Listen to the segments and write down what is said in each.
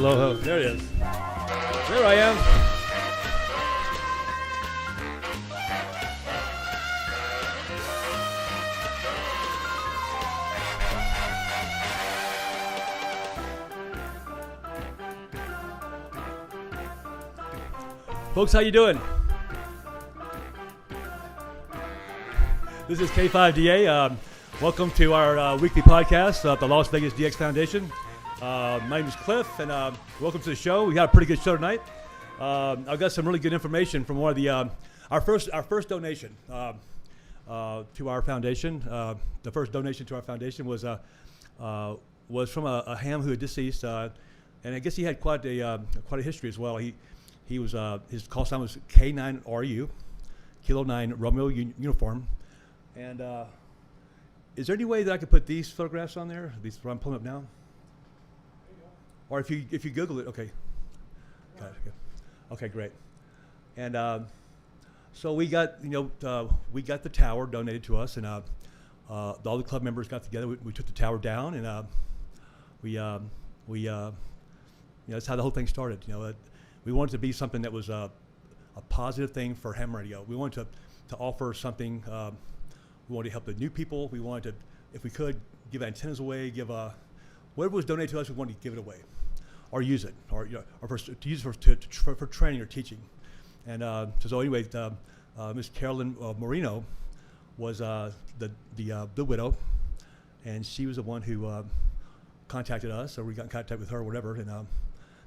Hello, hello. There it is. There I am. Folks, how you doing? This is K5DA. Welcome to our weekly podcast of the Las Vegas DX Foundation. My name is Cliff, and welcome to the show. We got a pretty good show tonight. I've got some really good information from one of the our first donation to our foundation. The first donation to our foundation was from a ham who had deceased, and I guess he had quite a history as well. He was his call sign was K9RU, Kilo 9 Romeo Uniform, and is there any way that I could put these photographs on there? These I'm pulling up now. Or if you Google it, okay. Got it, okay, great. And so we got we got the tower donated to us, and all the club members got together. We took the tower down, and that's how the whole thing started. We wanted to be something that was a positive thing for ham radio. We wanted to offer something. We wanted to help the new people. We wanted to, if we could, give antennas away, whatever was donated to us, we wanted to give it away, or use it, or to use it for training or teaching. And so anyway, Miss Carolyn Marino was the widow, and she was the one who contacted us, or we got in contact with her, or whatever, and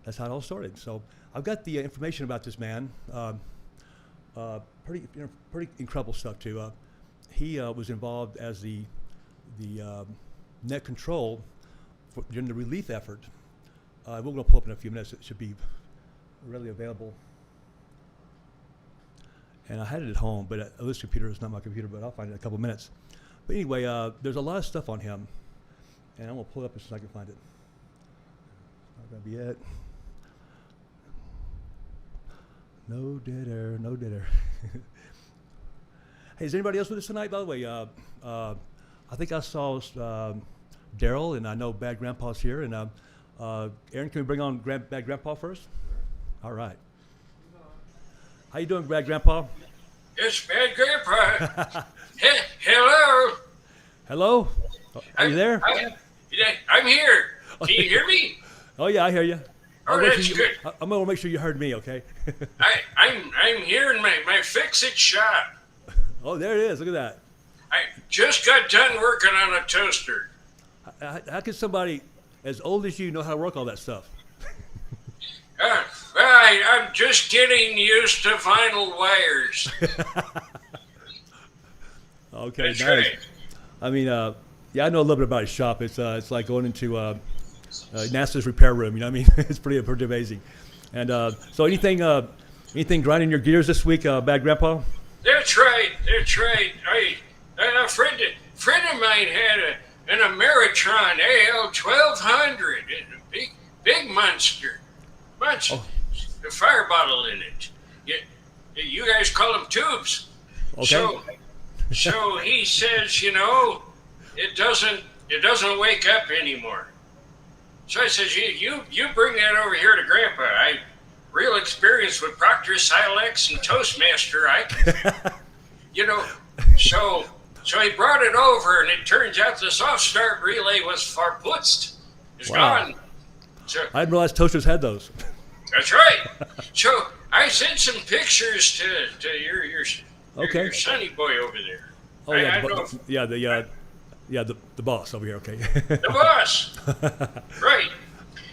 that's how it all started. So I've got the information about this man. Pretty incredible stuff too. He was involved as the net control during the relief effort. We're going to pull up in a few minutes. It should be readily available. And I had it at home, but this computer is not my computer, but I'll find it in a couple of minutes. But anyway, there's a lot of stuff on him, and I'm going to pull it up as soon as I can find it. Not going to be it. No dead air, no dead air. Hey, is anybody else with us tonight, by the way? I think I saw Daryl, and I know Bad Grandpa's here. And Aaron, can we bring on Bad Grandpa first? All right. How you doing, Bad Grandpa? It's Bad Grandpa. Hello. Hello? Are you there? I'm here. Can you hear me? Oh, yeah, I hear you. Oh, that's good. I'm going to make sure you heard me, okay? I'm here in my fix-it shop. Oh, there it is. Look at that. I just got done working on a toaster. How can somebody as old as you know how to work all that stuff? I'm just getting used to vinyl wires. Okay, That's nice. right. I mean, yeah, I know a little bit about his shop. It's like going into NASA's repair room. You know what I mean? It's pretty amazing. And so anything grinding your gears this week, Bad Grandpa? That's right. A friend of mine had an Ameritron AL1200, a big monster. Oh. The fire bottle in it. You guys call them tubes. Okay. So he says, it doesn't wake up anymore. So I says, you bring that over here to Grandpa. I real experience with Proctor Silex and Toastmaster. So he brought it over, and it turns out the soft start relay was verputzt. It's Wow. gone. So I didn't realize toasters had those. that's right. So I sent some pictures to your sonny boy over there. Oh yeah, the boss over here. Okay. The boss. Right.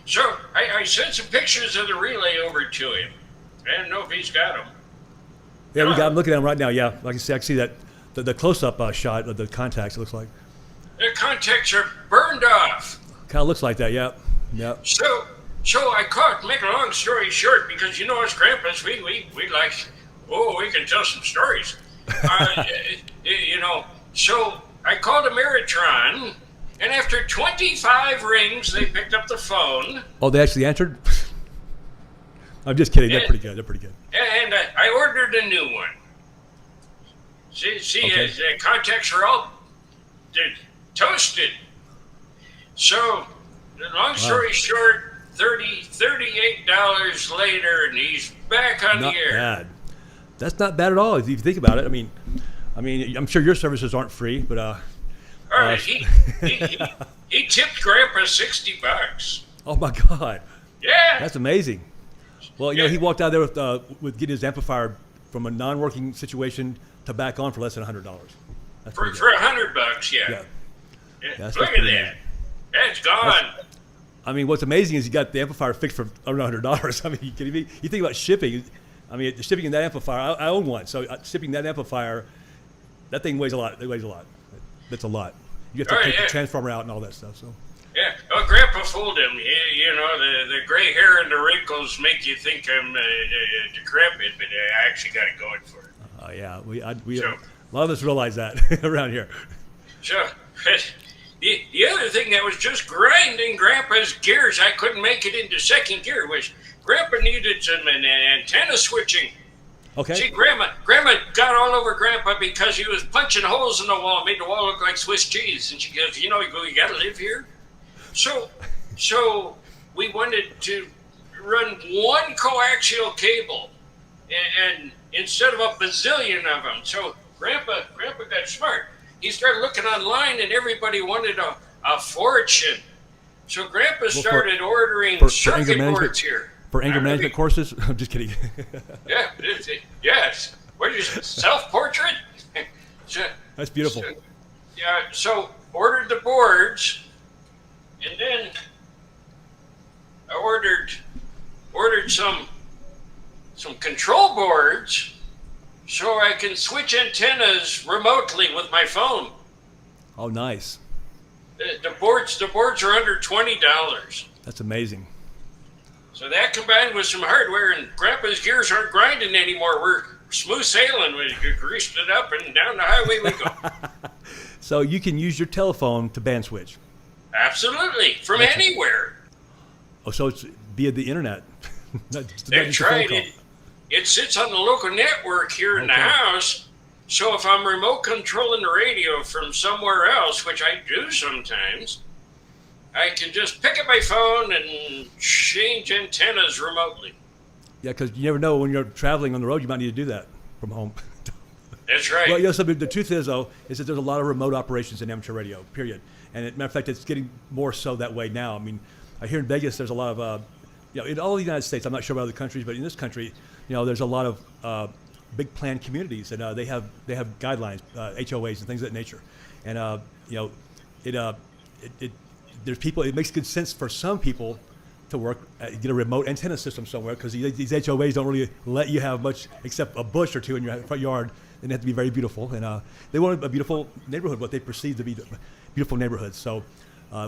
So I sent some pictures of the relay over to him. I don't know if he's got them. Yeah, I'm looking at them right now. Yeah, I can see that the close-up shot of the contacts. It looks like The contacts are burned off. kind of looks like that. Yeah, yeah. So I caught. Make a long story short, because us grandpas, we like, we can tell some stories. So I called Ameritron, and after 25 rings, they picked up the phone. Oh, they actually answered? I'm just kidding. They're pretty good. And I ordered a new one. See, Okay. the contacts are all toasted. So, the long story short, $38 later, and he's back on Not the air. bad. That's not bad at all if you think about it. I mean, I'm sure your services aren't free, but All right, he tipped Grandpa $60. oh my God, Yeah. that's amazing. Well, Yeah. he walked out there with getting his amplifier from a non-working situation to back on for less than $100. That's for pretty good. $100, yeah. Yeah. That's Look at pretty that. That's gone. I mean, what's amazing is you got the amplifier fixed for around $100. I mean, you kidding me? You think about shipping. I mean, shipping in that amplifier, I own one, so shipping that amplifier, that thing weighs a lot. It weighs a lot. That's a lot. You have to Oh, take yeah. the transformer out and all that stuff. So Yeah. Well, Grandpa fooled him. The gray hair and the wrinkles make you think I'm decrepit, but I actually got it going for it. yeah, So- a lot of us realize that around here. So, the other thing that was just grinding Grandpa's gears, I couldn't make it into second gear, was Grandpa needed some antenna switching. Okay. See, Grandma got all over Grandpa because he was punching holes in the wall, made the wall look like Swiss cheese. And she goes, you gotta live here. So we wanted to run one coaxial cable, and instead of a bazillion of them. So Grandpa got smart. He started looking online, and everybody wanted a fortune. So Grandpa started ordering for circuit anger management? boards here. For anger management courses? I'm just kidding. Yeah, yes. What is it? Self-portrait? So, That's beautiful. so ordered the boards, and then I ordered some control boards so I can switch antennas remotely with my phone. Oh, nice. The boards are under $20. That's amazing. So that combined with some hardware, and Grandpa's gears aren't grinding anymore. We're smooth sailing. We greased it up and down the highway we go. So you can use your telephone to band switch. Absolutely, from anywhere. Oh, so it's via the internet. not just a That's phone right. call. It sits on the local network here in the Okay. house. So if I'm remote controlling the radio from somewhere else, which I do sometimes, I can just pick up my phone and change antennas remotely. Yeah, because you never know when you're traveling on the road, you might need to do that from home. That's right. Well, so the truth is, though, is that there's a lot of remote operations in amateur radio, period. And matter of fact, it's getting more so that way now. I mean, here in Vegas, there's a lot of, in all the United States, I'm not sure about other countries, but in this country, there's a lot of big planned communities, and they have guidelines, HOAs and things of that nature. And, there's people, it makes good sense for some people to get a remote antenna system somewhere, because these HOAs don't really let you have much except a bush or two in your front yard. And they have to be very beautiful, and they want a beautiful neighborhood, what they perceive to be beautiful neighborhoods. So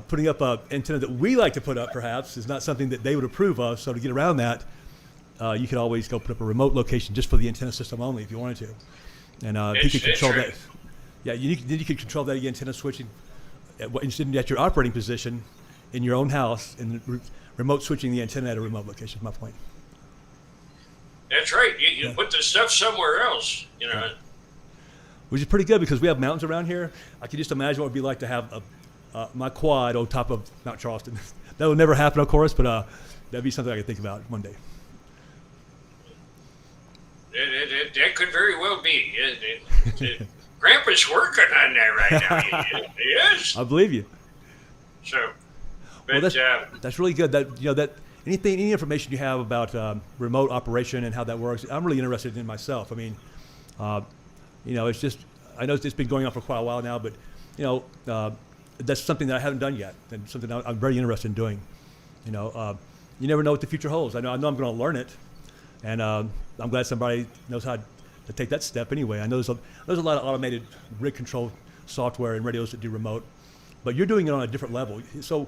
putting up an antenna that we like to put up, perhaps, is not something that they would approve of. So to get around that, you could always go put up a remote location just for the antenna system only if you wanted to. And you could control that. Yeah, then you could control that antenna switching at your operating position in your own house, and remote switching the antenna at a remote location is my point. That's right. You put the stuff somewhere else, Yeah. Which is pretty good because we have mountains around here. I can just imagine what it would be like to have my quad on top of Mount Charleston. That will never happen, of course, but that'd be something I could think about one day. That could very well be. Grandpa's working on that right now. He is. I believe you. So, but Well, that's really good. That any information you have about remote operation and how that works, I'm really interested in myself. I mean, it's just, I know it's been going on for quite a while now, but that's something that I haven't done yet, and something I'm very interested in doing. You never know what the future holds. I know I'm going to learn it, and I'm glad somebody knows how to take that step. Anyway, I know there's a lot of automated rig control software and radios that do remote, but you're doing it on a different level. So,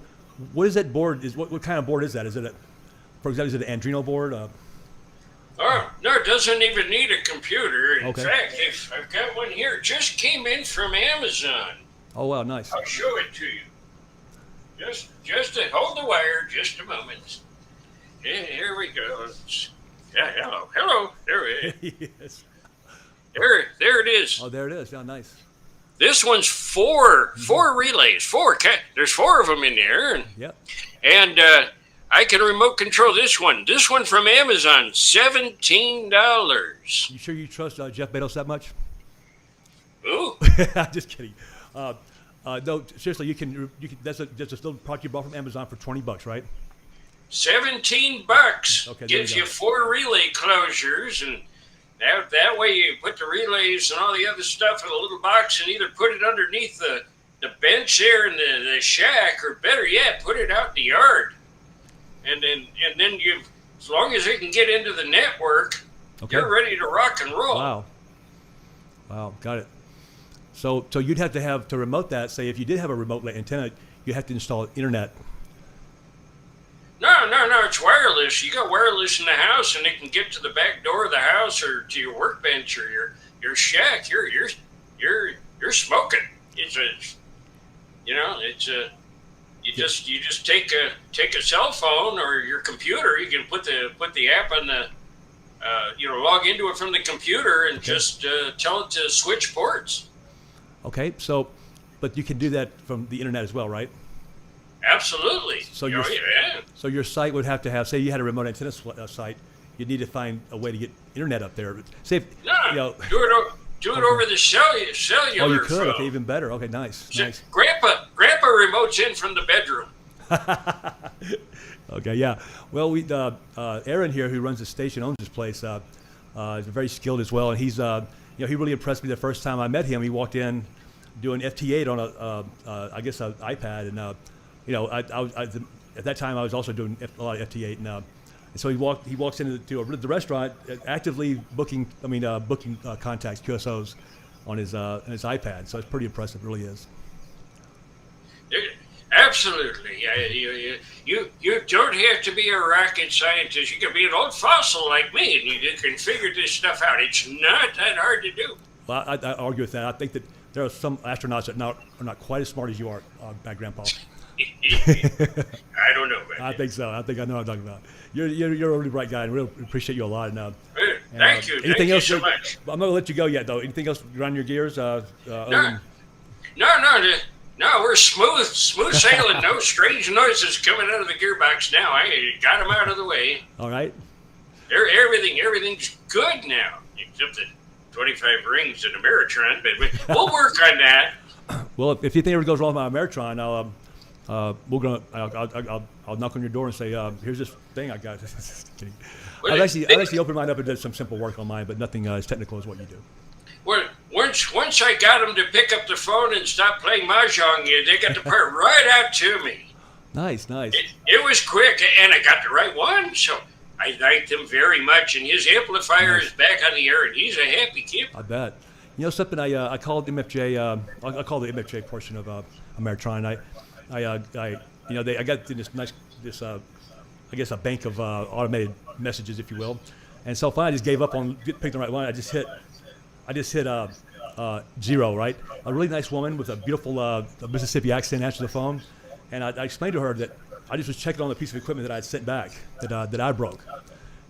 what is that board? What kind of board is that? Is it for example, is it an Andrino board? Oh, no, it doesn't even need a computer. In Okay. fact, I've got one here. It just came in from Amazon. Oh wow, nice. I'll show it to you. Just to hold the wire just a moment. Here we go. Yeah, hello. There it is. Yes. There it is. Oh, there it is. Yeah, nice. This one's four relays. There's four of them in there, Yep. and I can remote control this one. This one from Amazon, $17. You sure you trust Jeff Bezos that much? Ooh, Just kidding. No, seriously, you can. That's a little product you bought from Amazon for $20, right? $17 Okay, there gives you you go. 4 relay closures, and that way you put the relays and all the other stuff in a little box and either put it underneath the bench there in the shack, or better yet, put it out in the yard. And then you, as long as it can get into the network, Okay. you're ready to rock and roll. Wow, got it. So you'd have to remote that. Say if you did have a remote antenna, you have to install internet. No, it's wireless. You got wireless in the house, and it can get to the back door of the house or to your workbench or your shack. You're smoking. It's you just take a cell phone or your computer. You can put the app on the log into it from the computer and just tell it to switch ports. Okay, but you can do that from the internet as well, right? Absolutely. So yeah. So your site would have to have, say you had a remote antenna site, you'd need to find a way to get internet up there. Say, if, do it over the cellular oh, you could. phone. Okay, even better. Okay, nice. Grandpa remotes in from the bedroom. Okay, yeah. Well, Aaron here, who runs the station, owns this place. Is very skilled as well, and he's he really impressed me the first time I met him. He walked in doing FT8 on I guess an iPad, and I at that time I was also doing a lot of FT8, and so he walks into the restaurant actively booking contacts, QSOs on his iPad. So it's pretty impressive, it really is. Absolutely. You don't have to be a rocket scientist. You can be an old fossil like me, and you can figure this stuff out. It's not that hard to do. Well, I argue with that. I think that there are some astronauts that are not quite as smart as you are, Bad Grandpa. I don't know, man. I think so. I think I know what I'm talking about. You're a really bright guy, and really appreciate you a lot. And, thank you. Anything Thank else? you so much. I'm not gonna let you go yet, though. Anything else around your gears? No, we're smooth sailing. No strange noises coming out of the gearbox now. I got them out of the way. All right. Everything's good now, except the 25 rings in Ameritron. But we'll work on that. Well, if anything ever goes wrong with my Ameritron, I'll knock on your door and say, "Here's this thing I got." Kidding. I've actually opened mine up and did some simple work on mine, but nothing as technical as what you do. Well, once I got them to pick up the phone and stop playing mahjong, they got the part right out to me. Nice. It was quick, and I got the right one, so I thanked him very much. And his amplifier is back on the air, and he's a happy kid. I bet. You know something? I called MFJ. I call the MFJ portion of Ameritron. I got this I guess a bank of automated messages, if you will, and so finally I just gave up on picking the right one. I just hit 0, right? A really nice woman with a beautiful Mississippi accent answered the phone, and I explained to her that I just was checking on the piece of equipment that I had sent back that I broke,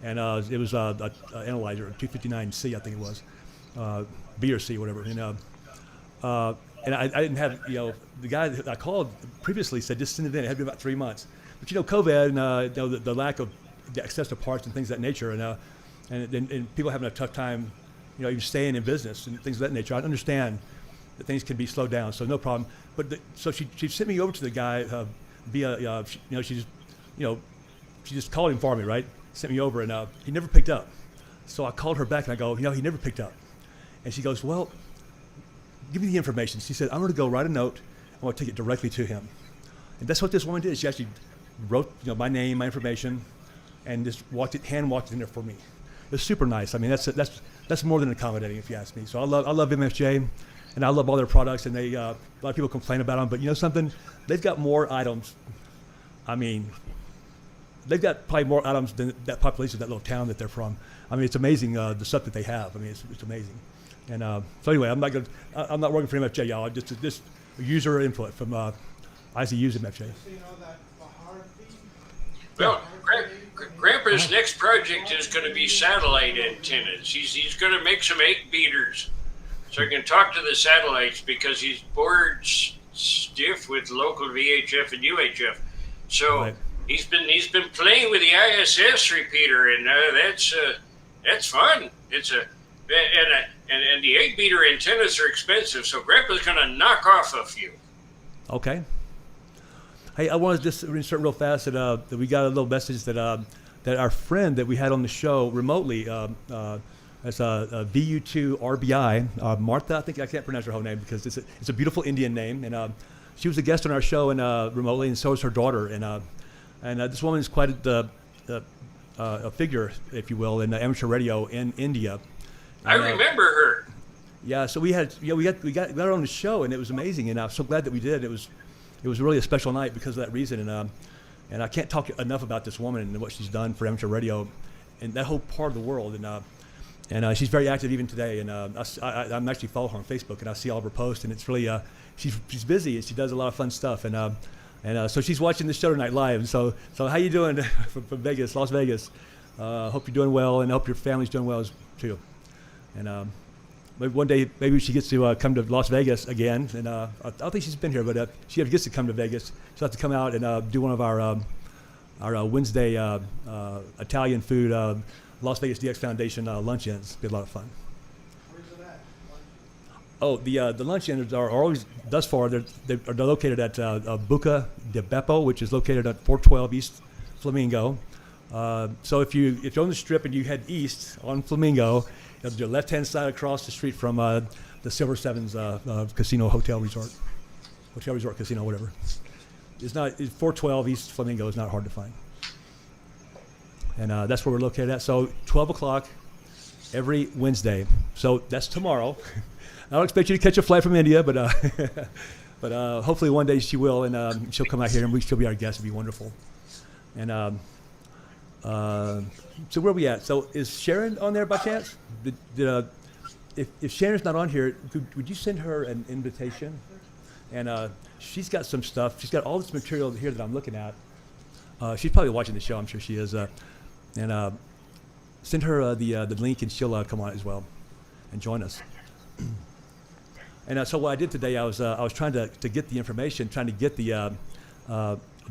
and it was an analyzer, a 259C, I think it was, B or C, whatever, and I didn't have, the guy that I called previously said just send it in. It had been about 3 months, but COVID and the lack of access to parts and things of that nature, and people having a tough time. Even staying in business and things of that nature. I understand that things can be slowed down, so no problem. But so she sent me over to the guy via she just called him for me, right? Sent me over, and he never picked up. So I called her back and I go, he never picked up. And she goes, well, give me the information. She said, I'm going to go write a note. I'm going to take it directly to him. And that's what this woman did. She actually wrote my name, my information, and just hand walked it in there for me. It was super nice. I mean, that's more than accommodating, if you ask me. So I love MFJ, and I love all their products. And a lot of people complain about them, but you know something? They've got more items. I mean, they've got probably more items than that population of that little town that they're from. I mean, it's amazing the stuff that they have. I mean, it's amazing. And so anyway, I'm not working for MFJ, y'all. Just user input from I actually use MFJ. Well, Grandpa's next project is going to be satellite antennas. He's going to make some egg beaters so he can talk to the satellites because he's bored stiff with local VHF and UHF. So Right. he's been playing with the ISS repeater, and that's fun. It's a and the 8-meter antennas are expensive, so Grandpa's gonna knock off a few. Okay. Hey, I wanted to just insert real fast that we got a little message that that our friend that we had on the show remotely, that's VU2 RBI, Martha. I think I can't pronounce her whole name because it's a beautiful Indian name, and she was a guest on our show and remotely, and so is her daughter, and this woman is quite a figure, if you will, in amateur radio in India. I remember her. Yeah, so we got her on the show, and it was amazing, and I'm so glad that we did. It was really a special night because of that reason, and I can't talk enough about this woman and what she's done for amateur radio, and that whole part of the world, and she's very active even today, and I'm actually following her on Facebook, and I see all of her posts, and it's really she's busy and she does a lot of fun stuff, and so she's watching this show tonight live, and so how you doing from Vegas, Las Vegas? Hope you're doing well, and I hope your family's doing well too, and. Maybe one day, maybe she gets to come to Las Vegas again, and I don't think she's been here, but she gets to come to Vegas. She'll have to come out and do one of our Wednesday Italian food Las Vegas DX Foundation luncheons. Be a lot of fun. Where's it at? Oh, the luncheons are always thus far they're located at Buca di Beppo, which is located at 412 East Flamingo. So if you're on the Strip and you head east on Flamingo, your left-hand side across the street from the Silver Sevens Casino Hotel Resort Casino, whatever. It's 412 East Flamingo is not hard to find, and that's where we're located at. So 12 o'clock every Wednesday. So that's tomorrow. I don't expect you to catch a flight from India, but hopefully one day she will, and she'll come out here and she'll be our guest. It'll be wonderful. And so where are we at? So is Sharon on there by chance? If Sharon's not on here, would you send her an invitation? And she's got some stuff. She's got all this material here that I'm looking at. She's probably watching the show. I'm sure she is. And send her the link, and she'll come on as well and join us. And so what I did today, I was trying to get the information, trying to get the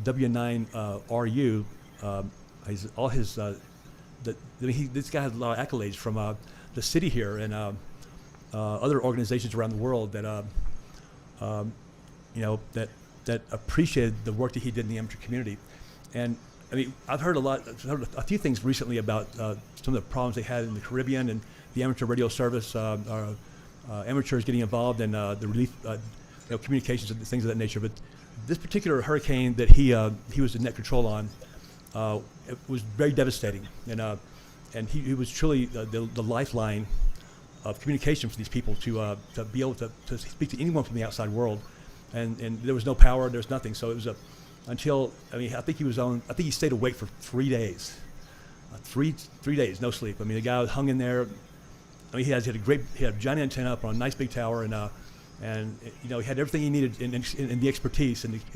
W9RU. This guy has a lot of accolades from the city here and other organizations around the world that that appreciated the work that he did in the amateur community. And I mean, I've heard a few things recently about some of the problems they had in the Caribbean and the amateur radio service, amateurs getting involved in the relief, communications and things of that nature. But this particular hurricane that he was in net control on. It was very devastating, and he was truly the lifeline of communication for these people to be able to speak to anyone from the outside world, and there was no power, there was nothing. So it was I think he stayed awake for 3 days, 3 days, no sleep. I mean, the guy was hung in there. I mean, he had a giant antenna up on a nice big tower, and he had everything he needed in the expertise and he'd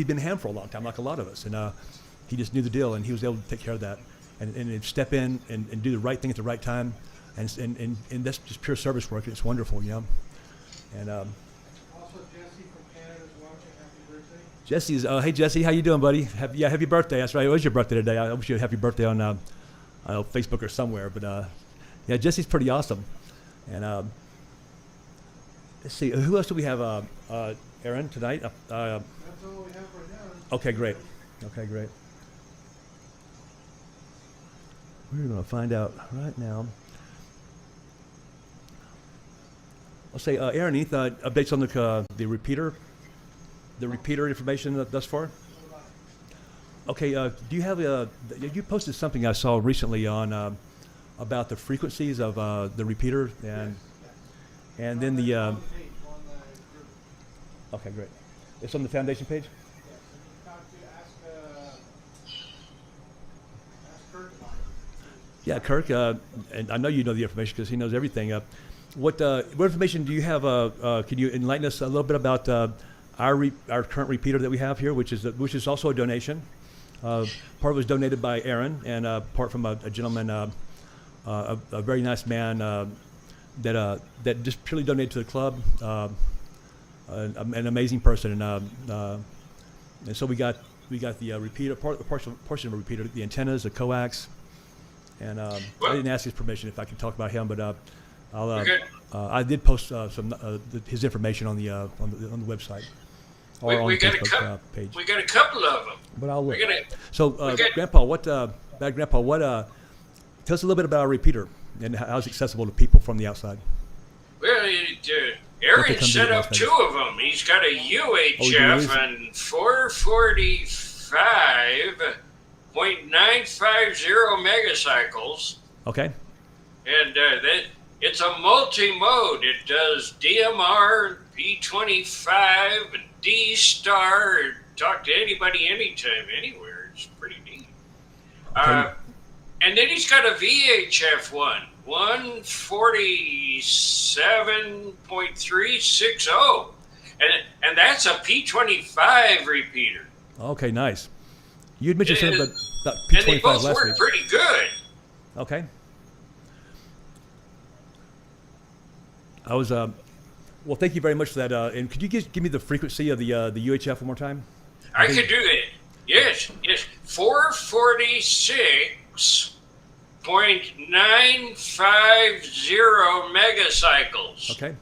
been a ham for a long time, like a lot of us, and he just knew the deal, and he was able to take care of that, and step in and do the right thing at the right time, and that's just pure service work. It's wonderful, And Also, Jesse from Canada is watching. Happy birthday. Jesse's, hey Jesse, how you doing, buddy? Happy birthday. That's right. It was your birthday today. I wish you a happy birthday on I don't know, Facebook or somewhere, but yeah, Jesse's pretty awesome. And let's see, who else do we have? Aaron tonight. That's all we have right now. Okay, great. We're going to find out right now. I'll say, Aaron, any updates on the repeater information thus far? Okay, do you have you posted something I saw recently on about the frequencies of the repeater and then the. Okay, great. It's on the foundation page? Yes, and ask Kirk about it. Yeah, Kirk, and I know you know the information because he knows everything. What information do you have? Can you enlighten us a little bit about our current repeater that we have here, which is also a donation? Part of it was donated by Aaron, and part from a gentleman, a very nice man that just purely donated to the club. An amazing person, and And so we got the repeater, portion of a repeater, the antennas, the coax, and I didn't ask his permission if I could talk about him, but I did post his information on the website or on the Facebook page. We got a couple of them. But I'll look. Grandpa, tell us a little bit about our repeater and how it's accessible to people from the outside. Well, Aaron set up 2 of them. He's got a UHF and 445.950 megacycles. Okay. And it's a multi-mode. It does DMR, P25, D-Star. Talk to anybody, anytime, anywhere. It's pretty neat. Okay. And then he's got a VHF one, 147.360. And that's a P25 repeater. Okay, nice. You had mentioned something about And P25 they both last work week. pretty good. Okay. I was well. Thank you very much for that. And could you give me the frequency of the UHF one more time? I could do that. Yes. 446.950 megacycles. Okay.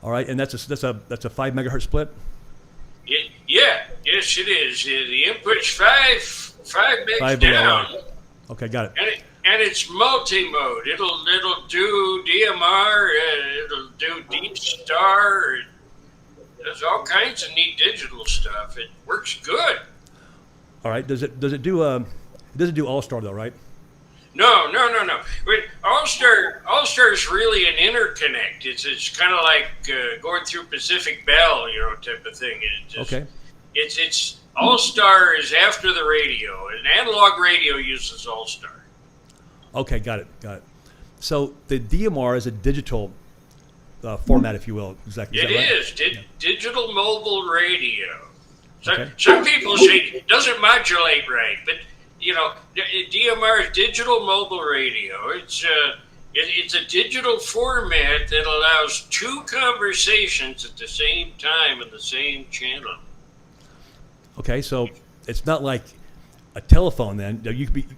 All right, and that's a 5 megahertz split. Yes, it is. The input's five megs 5 below, down. right. Okay, got it. And it's multi-mode. It'll do DMR. It'll do D-Star. There's all kinds of neat digital stuff. It works good. All right. Does it do it doesn't do All-Star though, right? No. But All-Star is really an interconnect. It's kind of like going through Pacific Bell, type of thing. Okay. It's All-Star is after the radio. An analog radio uses All-Star. Okay, got it. So the DMR is a digital format, if you will. Exactly. It is digital mobile radio. So, Okay. Some people say it doesn't modulate right, but DMR is digital mobile radio. It's a digital format that allows 2 conversations at the same time on the same channel. Okay, so it's not like a telephone then.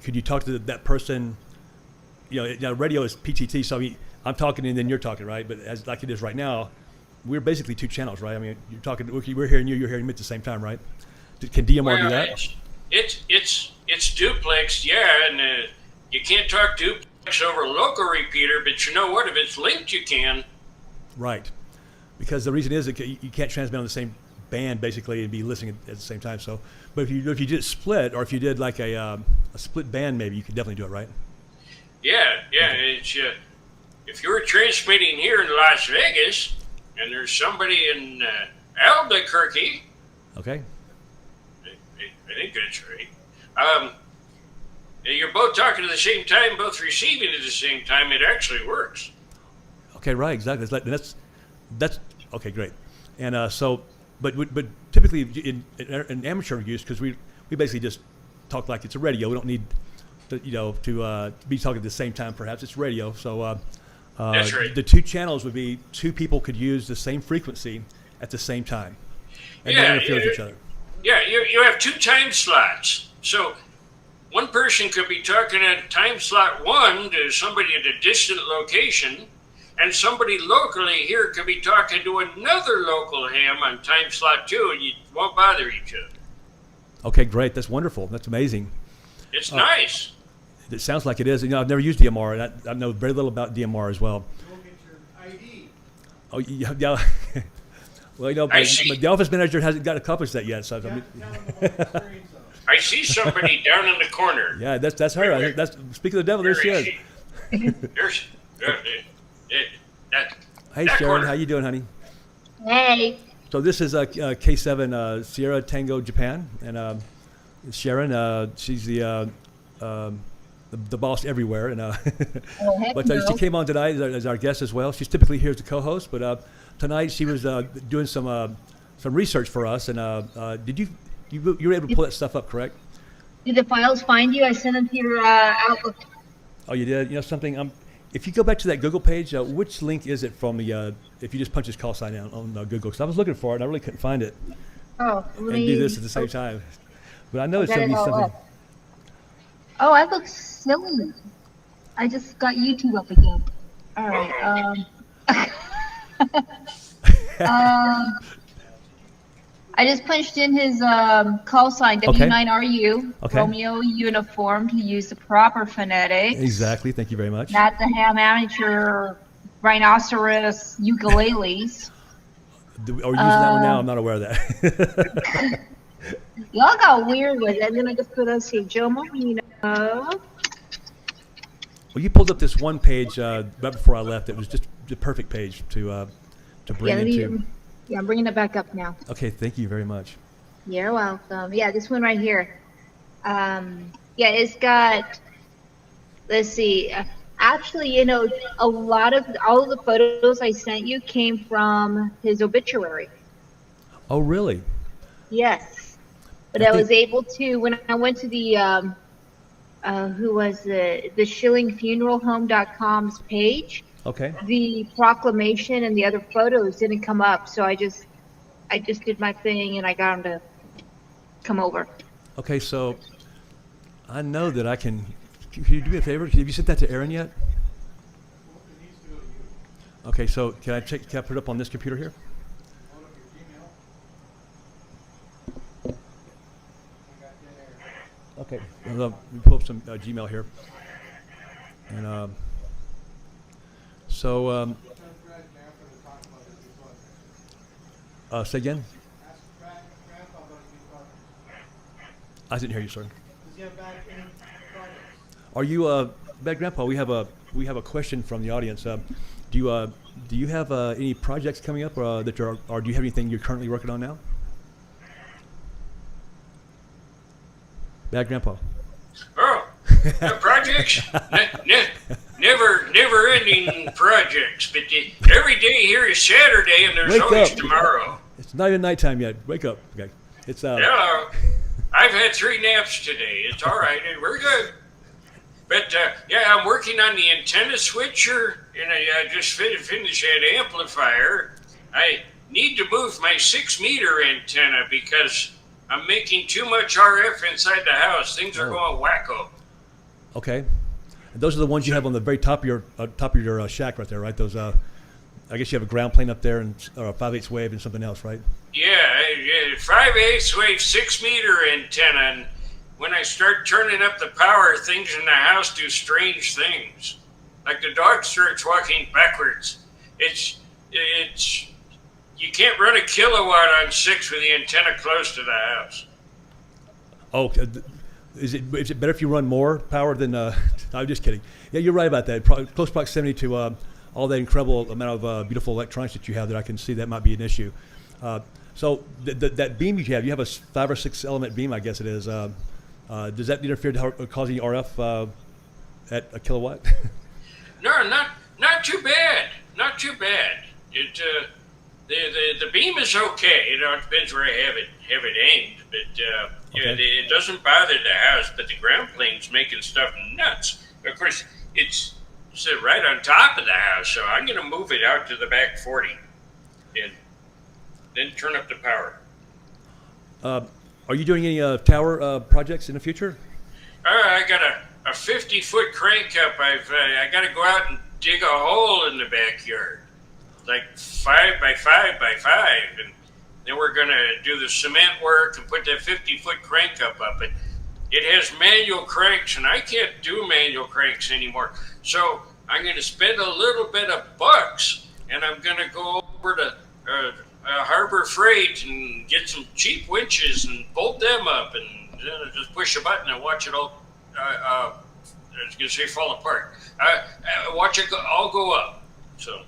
Could you talk to that person? Radio is PTT, so I'm talking and then you're talking, right? But as like it is right now, we're basically 2 channels, right? I mean, you're talking, we're hearing you, you're hearing me at the same time, right? Can DMR do that? It's duplexed, yeah, and you can't talk duplex over a local repeater, but you know what? If it's linked, you can. Right, because the reason is that you can't transmit on the same band basically and be listening at the same time. So, but if you did it split, or if you did like a split band, maybe you could definitely do it, right? Yeah. It's if you're transmitting here in Las Vegas, and there's somebody in Albuquerque. Okay. I think that's right. You're both talking at the same time, both receiving at the same time. It actually works. Okay, right, exactly. That's okay, great. And but typically in amateur use, because we basically just talk like it's a radio. We don't need to be talking at the same time. Perhaps it's radio. So That's right. The 2 channels would be 2 people could use the same frequency at the same time and not interfere with each other. Yeah, you have 2 time slots. So one person could be talking at time slot 1 to somebody at a distant location, and somebody locally here could be talking to another local ham on time slot 2, and you won't bother each other. Okay, great. That's wonderful. That's amazing. It's nice. It sounds like it is. I've never used DMR, and I know very little about DMR as well. Go get your ID. Oh, yeah. Well, but the office manager hasn't got accomplished that yet. So Tell them the whole experience of it. I see somebody down in the corner. yeah, that's her. I think that's speaking of the devil. There she is. Hey, Sharon, corner. how you doing, honey? Hey. So this is K7 Sierra Tango Japan, and Sharon, she's the boss everywhere, and but she came on tonight as our guest as well. She's typically here as the co-host, but tonight she was doing some research for us, and you were able to pull that stuff up, correct? Did the files find you? I sent them to your Outlook. Oh, you did? Something. If you go back to that Google page, which link is it from the? If you just punch his call sign out on Google, because I was looking for it and I really couldn't find it. Oh, let and me do this at the same time. But I know it's get going to it be all something. up. Oh, I look silly. I just got YouTube up again. All right. I just punched in his call sign Okay. W9RU, Okay. Romeo Uniform, to use the proper phonetics. Exactly. Thank you very much. Not the ham amateur rhinoceros ukuleles. Are we using that one now? I'm not aware of that. Y'all got weird with it. And then I just put us here, Joe Marino. Well, you pulled up this one page right before I left. It was just the perfect page to bring into. I'm bringing it back up now. Okay, thank you very much. You're welcome. Yeah, this one right here. It's got, let's see. Actually, all of the photos I sent you came from his obituary. Oh, really? Yes. But I was able to, when I went to the, the SchillingFuneralHome.com's page, Okay. the proclamation and the other photos didn't come up. So I just did my thing and I got him to come over. Okay, so I know that I can. Can you do me a favor? Have you sent that to Aaron yet? It needs to go to you. Okay, so can I put it up on this computer here? Load up your Gmail. I got that there. Okay. We pull up some Gmail here. And so Tell Fred and Grandpa to talk about his new project. say again. Ask Fred and Grandpa about his new project. I didn't hear you, sir. Does he have back any projects? Are you Bad Grandpa? We have a question from the audience. Do you have any projects coming up, or do you have anything you're currently working on now? Bad Grandpa. Oh, the projects? Never-ending projects. But every day here is Saturday, and there's Wake always up. tomorrow. It's not even nighttime yet. Wake up. Okay. It's Hello. I've had 3 naps today. It's all right. We're good. But, I'm working on the antenna switcher, and I just finished that amplifier. I need to move my 6-meter antenna because I'm making too much RF inside the house. Things are going wacko. okay. And those are the ones you have on the very top of your shack right there, right? Those I guess you have a ground plane up there and or a 5/8 wave and something else, right? Yeah, 5/8 wave 6-meter antenna. And when I start turning up the power, things in the house do strange things. Like the dog starts walking backwards. It's you can't run a kilowatt on 6 with the antenna close to the house. Oh, is it better if you run more power than? I'm just kidding. Yeah, you're right about that. Close proximity to all that incredible amount of beautiful electronics that you have, that I can see that might be an issue. So that beam you have a 5 or 6 element beam, I guess it is. Does that interfere to cause any RF at a kilowatt? No, not too bad. Not too bad. The beam is okay. It depends where I have it aimed, but Okay. it doesn't bother the house. But the ground plane's making stuff nuts. Of course, it's right on top of the house, so I'm going to move it out to the back 40, and then turn up the power. Are you doing any tower projects in the future? I got a 50-foot crank up. I got to go out and dig a hole in the backyard, like 5 by 5 by 5, and then we're gonna do the cement work and put that 50-foot crank up. But it has manual cranks, and I can't do manual cranks anymore. So I'm gonna spend a little bit of bucks, and I'm gonna go over to Harbor Freight and get some cheap winches and bolt them up, and then just push a button and watch it all. I was gonna say fall apart. Watch it all go up. So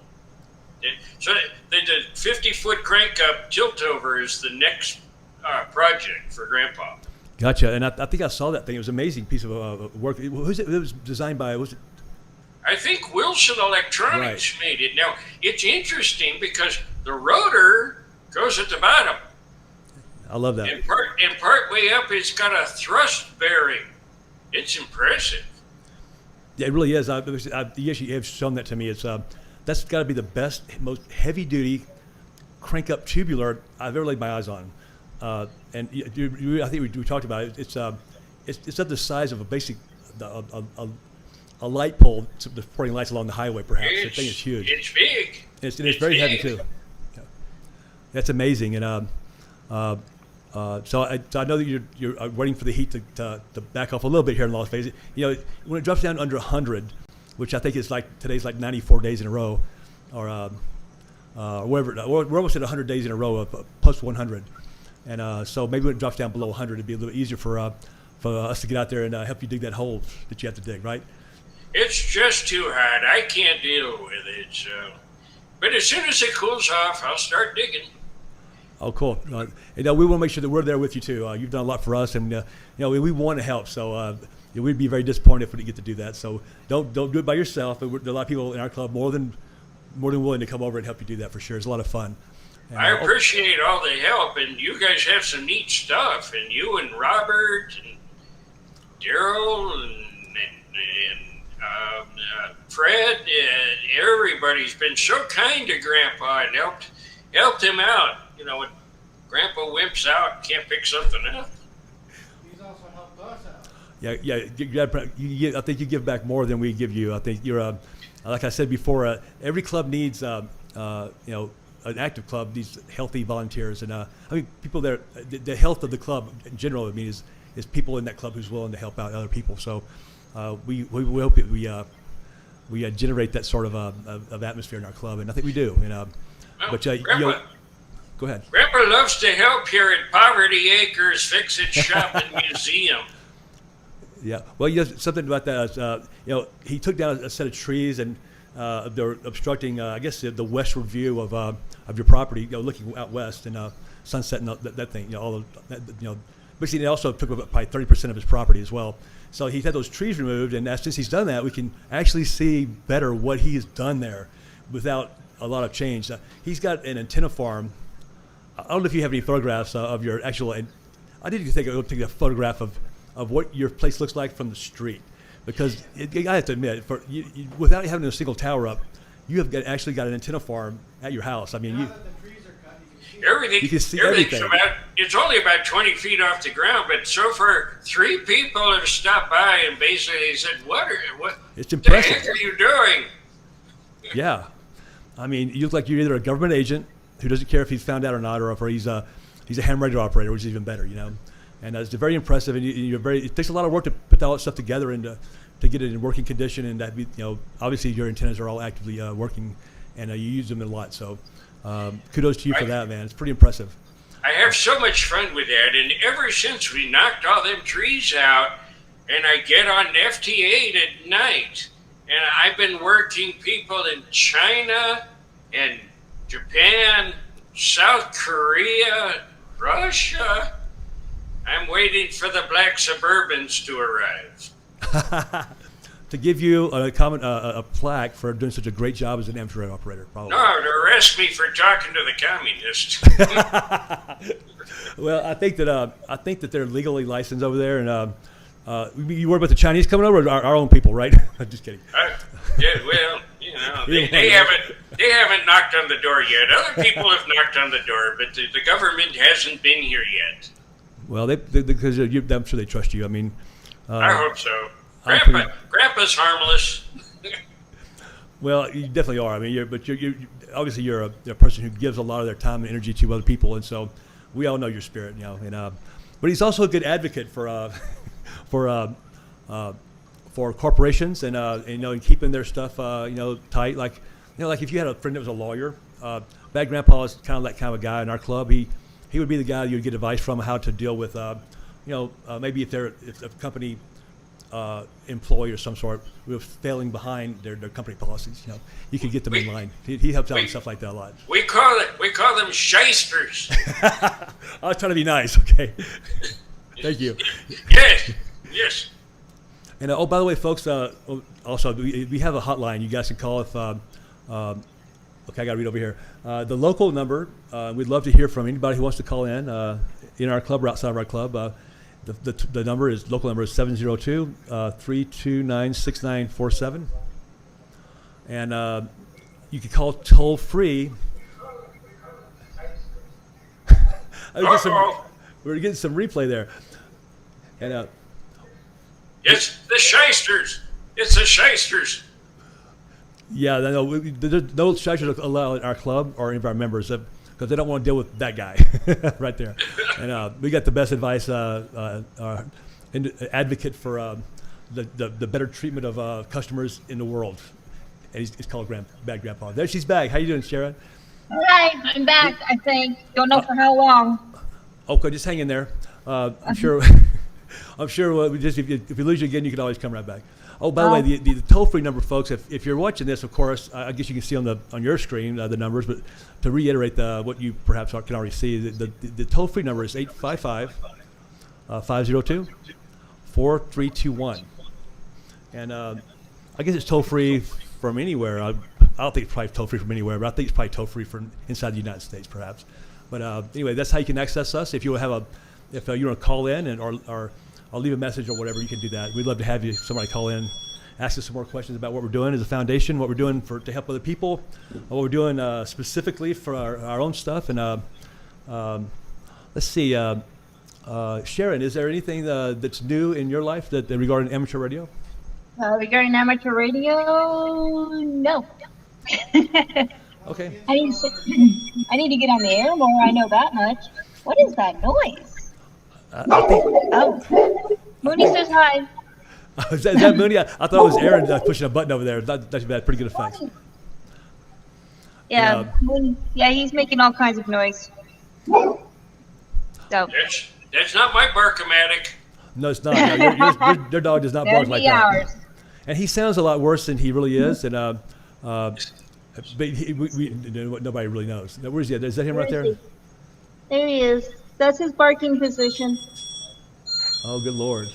the 50-foot crank up tilt over is the next project for Grandpa. Gotcha. And I think I saw that thing. It was an amazing piece of work. It was designed by, was it? I think Wilson Electronics made it. Now, it's interesting because the rotor goes at the bottom. I love that. And part way up, it's got a thrust bearing. It's impressive. Yeah, it really is. You actually have shown that to me. It's that's got to be the best, most heavy-duty crank-up tubular I've ever laid my eyes on. and I think we talked about it. It's of the size of a basic a light pole supporting lights along the highway. Perhaps the thing is huge. It's big. It's very heavy too. Yeah. That's amazing, and so I know that you're waiting for the heat to back off a little bit here in Las Vegas. You know, when it drops down under 100, which I think is like today's like 94 days in a row, or whatever. We're almost at 100 days in a row of plus 100, and so maybe when it drops down below 100, it'd be a little easier for us to get out there and help you dig that hole that you have to dig, right? It's just too hot. I can't deal with it. So, but as soon as it cools off, I'll start digging. Oh, cool. We want to make sure that we're there with you too. You've done a lot for us, and we want to help. So we'd be very disappointed if we didn't get to do that. So don't do it by yourself. There are a lot of people in our club more than willing to come over and help you do that for sure. It's a lot of fun. And, I appreciate all the help, and you guys have some neat stuff. And you and Robert and Daryl and Fred, everybody's been so kind to Grandpa and helped him out. You know, when Grandpa wimps out, can't pick something up. He's also helped us out. Yeah. I think you give back more than we give you. I think you're, like I said before, every club needs, an active club needs healthy volunteers, and I mean, people there. The health of the club in general, I mean, is people in that club who's willing to help out other people. So we hope that we generate that sort of atmosphere in our club, and I think we do. But Grandpa, go ahead. Grandpa loves to help here at Poverty Acres Fix It Shop and Museum. Yeah, well, something about that is, he took down a set of trees, and they're obstructing, I guess, the westward view of your property, looking out west and sunset and that thing, all of that, Basically, it also took up probably 30% of his property as well. So he's had those trees removed, and since he's done that, we can actually see better what he has done there without a lot of change. He's got an antenna farm. I don't know if you have any photographs of your actual. I need to take a photograph of what your place looks like from the street, because I have to admit, without having a single tower up, you have actually got an antenna farm at your house. I mean, Now that the trees are cut, Everything, you can see everything's everything. it's only about 20 feet off the ground, but so far 3 people have stopped by and basically said, what It's the impressive. heck are you doing? Yeah, I mean, you look like you're either a government agent who doesn't care if he's found out or not, or if he's a ham radio operator, which is even better, And it's very impressive, and it takes a lot of work to put all that stuff together and to get it in working condition, and that obviously your antennas are all actively working, and you use them a lot. So kudos to you for that, man. It's pretty impressive. I have so much fun with that, and ever since we knocked all them trees out, and I get on FT8 at night, and I've been working people in China and Japan, South Korea, Russia. I'm waiting for the black Suburbans to arrive. To give you a plaque for doing such a great job as an amateur operator, probably. No, to arrest me for talking to the communists. Well, I think that they're legally licensed over there, and you worry about the Chinese coming over, or our own people, right? I'm just kidding. Yeah, well, they haven't knocked on the door yet. Other people have knocked on the door, but the government hasn't been here yet. Well, because I'm sure they trust you. I mean, I hope so. I'm Grandpa's harmless. Well, you definitely are. I mean, you're obviously you're a person who gives a lot of their time and energy to other people, and so we all know your spirit, but he's also a good advocate for corporations and keeping their stuff tight. Like if you had a friend that was a lawyer, Bad Grandpa is kind of a guy in our club. He would be the guy you'd get advice from how to deal with maybe if a company employee or some sort was failing behind their company policies. You could get them in line. He helps out with stuff like that a lot. We call them shysters. I was trying to be nice. Okay. Thank you. Yes. And by the way, folks, also we have a hotline you guys can call if. Okay, I got to read over here. The local number. We'd love to hear from anybody who wants to call in our club or outside of our club. The local number is 702-329-6947. And you can call toll free. We're getting some replay there. And It's the shysters. It's the shysters. yeah, no, there's no strikers allowed in our club or any of our members because they don't want to deal with that guy right there. And we got the best advice, advocate for the better treatment of customers in the world. And he's called Bad Grandpa. There she's back. How you doing, Sharon? All right, I'm back. I think. Don't know for how long. Okay, just hang in there. I'm sure. I'm sure. Just if you lose you again, you can always come right back. Oh, by the way, the toll-free number, folks. If you're watching this, of course, I guess you can see on your screen the numbers. But to reiterate what you perhaps can already see, the toll-free number is 855-502-4321, and I guess it's toll-free from anywhere. I don't think it's probably toll-free from anywhere, but I think it's probably toll-free from inside the United States, perhaps. But anyway, that's how you can access us. If you want to call in or I'll leave a message or whatever, you can do that. We'd love to have somebody call in, ask us some more questions about what we're doing as a foundation, what we're doing to help other people, what we're doing specifically for our own stuff. And let's see, Sharon, is there anything that's new in your life regarding amateur radio? Regarding amateur radio, no. Okay. I need to get on the air more. I know that much. What is that noise? I think, Oh, Mooney says hi. is that Mooney? I thought it was Aaron pushing a button over there. That's bad. Pretty good effects. Yeah, Mooney, yeah, he's making all kinds of noise. So That's not my Barkomatic. No, it's not. No, your dog does not bark like that. ours. And he sounds a lot worse than he really is. And but nobody really knows. Now, where's he at? Is that him right there? There he is. That's his barking position. Oh, good Lord.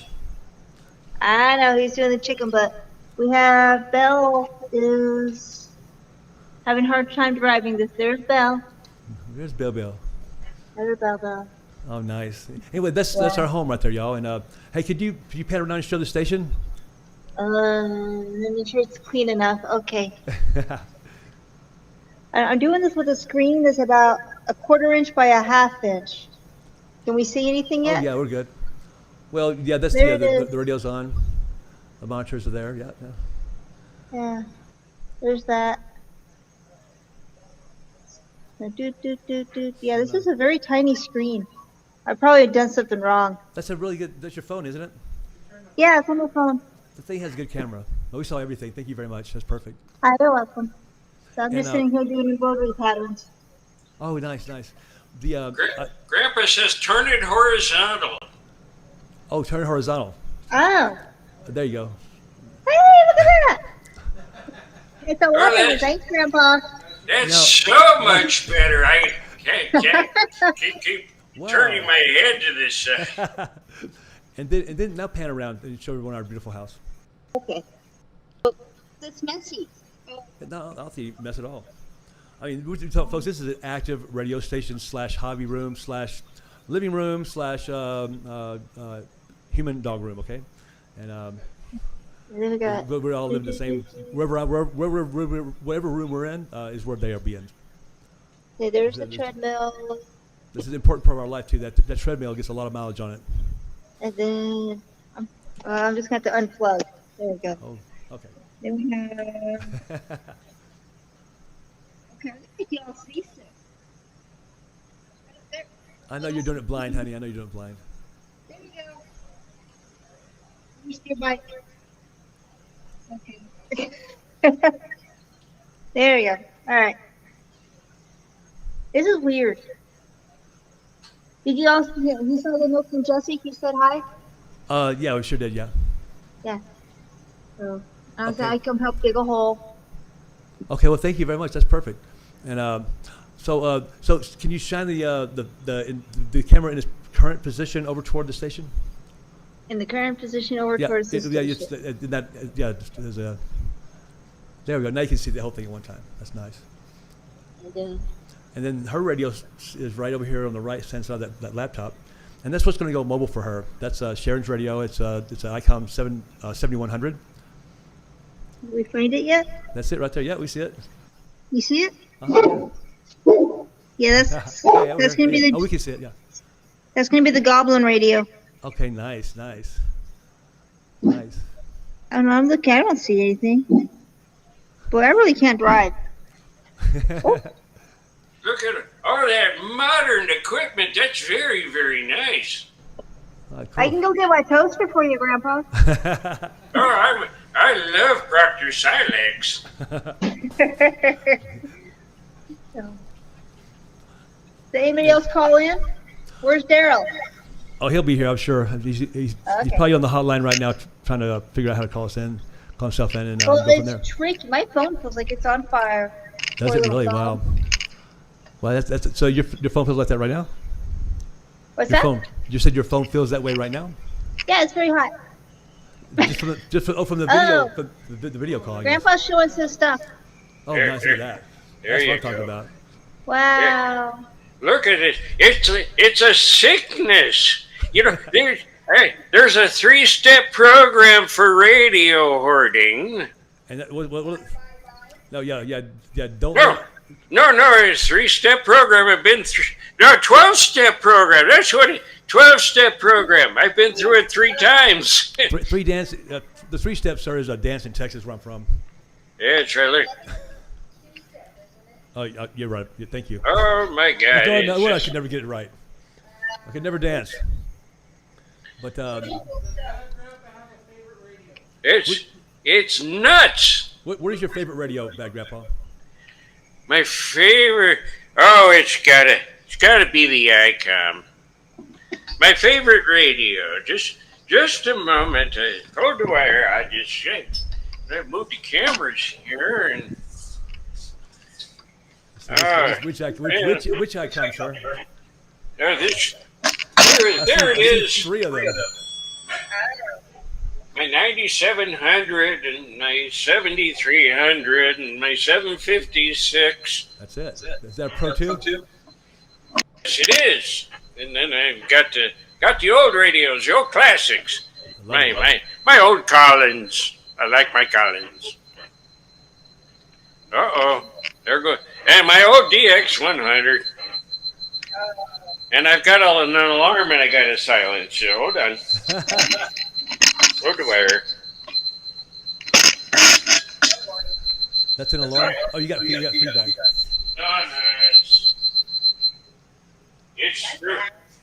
I know he's doing the chicken butt. We have Belle is having a hard time driving this. There's Belle. There's Bell. There's Belle. Oh, nice. Anyway, that's our home right there, y'all. And hey, could you pan around and show the station? Let me sure it's clean enough. Okay. I'm doing this with a screen that's about a 1/4 inch by a 1/2 inch. Can we see anything yet? Oh, yeah, we're good. Well, yeah, that's There it the is. radio's on. The monitors are there. Yeah. Yeah. There's that. Yeah, this is a very tiny screen. I probably done something wrong. That's that's your phone, isn't it? Yeah, it's on the phone. The thing has a good camera. Oh, we saw everything. Thank you very much. That's perfect. You're welcome. So I'm just And, sitting here doing embroidery patterns. Oh, nice. The Grandpa says turn it horizontal. turn it horizontal. Oh. There you go. Hey, look at that. It's a that's- woman. Thanks, Grandpa. That's No. so much better. I can't keep Wow. turning my head to this side. And then now pan around and show everyone our beautiful house. Okay. It's messy. No, I don't think you mess at all. I mean, we tell folks this is an active radio station / hobby room / living room / human dog room. Okay, and Then we got. we're all living the same. Whatever room we're in is where they are being. Okay, there's the treadmill. This is an important part of our life too. That treadmill gets a lot of mileage on it. And then I'm just going to have to unplug. There we go. Oh, okay. Then we have. Okay, I think y'all see this. There. I know you're doing it blind, honey. I know you're doing it blind. There we go. Here's your bike. Okay. There we go. All right. This is weird. Did you also you saw the note from Jesse? He said hi. Yeah, we sure did. Yeah. Yeah. So I Okay. I come help dig a hole. Okay. Well, thank you very much. That's perfect. And so can you shine the camera in its current position over toward the station? In the current position over Yeah. towards the Yeah. station. There's a. There we go. Now you can see the whole thing at one time. That's nice. And then her radio is right over here on the right hand side of that laptop, and that's what's going to go mobile for her. That's Sharon's radio. It's an ICOM 7100. Did we find it yet? That's it right there. Yeah, we see it. You see it? Uh-huh. Yeah, Yeah, that's gonna be Oh, we the can see it. Yeah. That's gonna be the Goblin radio. Okay, nice. I don't know. I'm looking. I don't see anything. Boy, I really can't drive. Look at all that modern equipment. That's very, very nice. Cool. I can go get my toaster for you, Grandpa. Oh, I love Proctor Silex. Did anybody else call in? Where's Daryl? Oh, he'll be here, I'm sure. He's probably on the hotline right now, trying to figure out how to call himself in, and Well, go from there. it's tricky. My phone feels like it's on fire. Does Poor it little really? phone. Wow. Well, that's so your phone feels like that right now. What's Your that? phone. You said your phone feels that way right now. Yeah, it's very hot. From the video, Oh. from the video call. I guess. Grandpa's showing us his stuff. Oh, nice. Look at that. There That's you what I'm talking go. about. Wow. Look at it. It's a sickness. You know, there's a 3-step program for radio hoarding. And that, what, no, yeah. Don't. No, it's 3-step program. I've been through. No, 12-step program. That's what it. 12-step program. I've been through it 3 times. Three dance. The 3 steps, sir, is a dance in Texas where I'm from. Yeah, Trailer. Oh, you're right. Yeah, thank you. Oh my God. No, it's I just- could never get it right. I could never dance. But Grandpa have a favorite radio? It's nuts. what is your favorite radio, Bad Grandpa? My favorite. Oh, it's gotta be the ICOM. My favorite radio. Just a moment. Hold the wire. I moved the cameras here and. Which icon, sir? There it I see is. 3 of them. My 9700 and my 7300 and my 756. That's it. Is that a Pro 2? Yes, it is. And then I've got the old radios, the old classics. My old Collins. I like my Collins. There goes. And my old DX100. And I've got an alarm and I got to silence it. Hold on. Hold the wire. That's an alarm. Oh, you got feedback. No,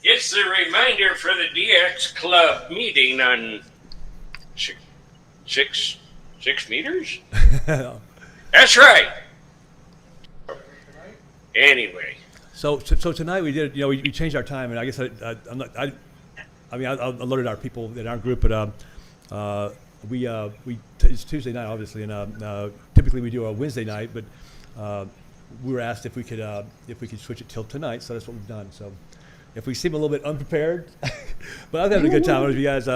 it's the reminder for the DX Club meeting on 6 meters? That's right. Anyway. So tonight we did. We changed our time, and I guess I alerted our people in our group, but it's Tuesday night, obviously, and typically we do a Wednesday night, but we were asked if we could switch it till tonight, so that's what we've done. So if we seem a little bit unprepared, but I'm having a good time with you guys.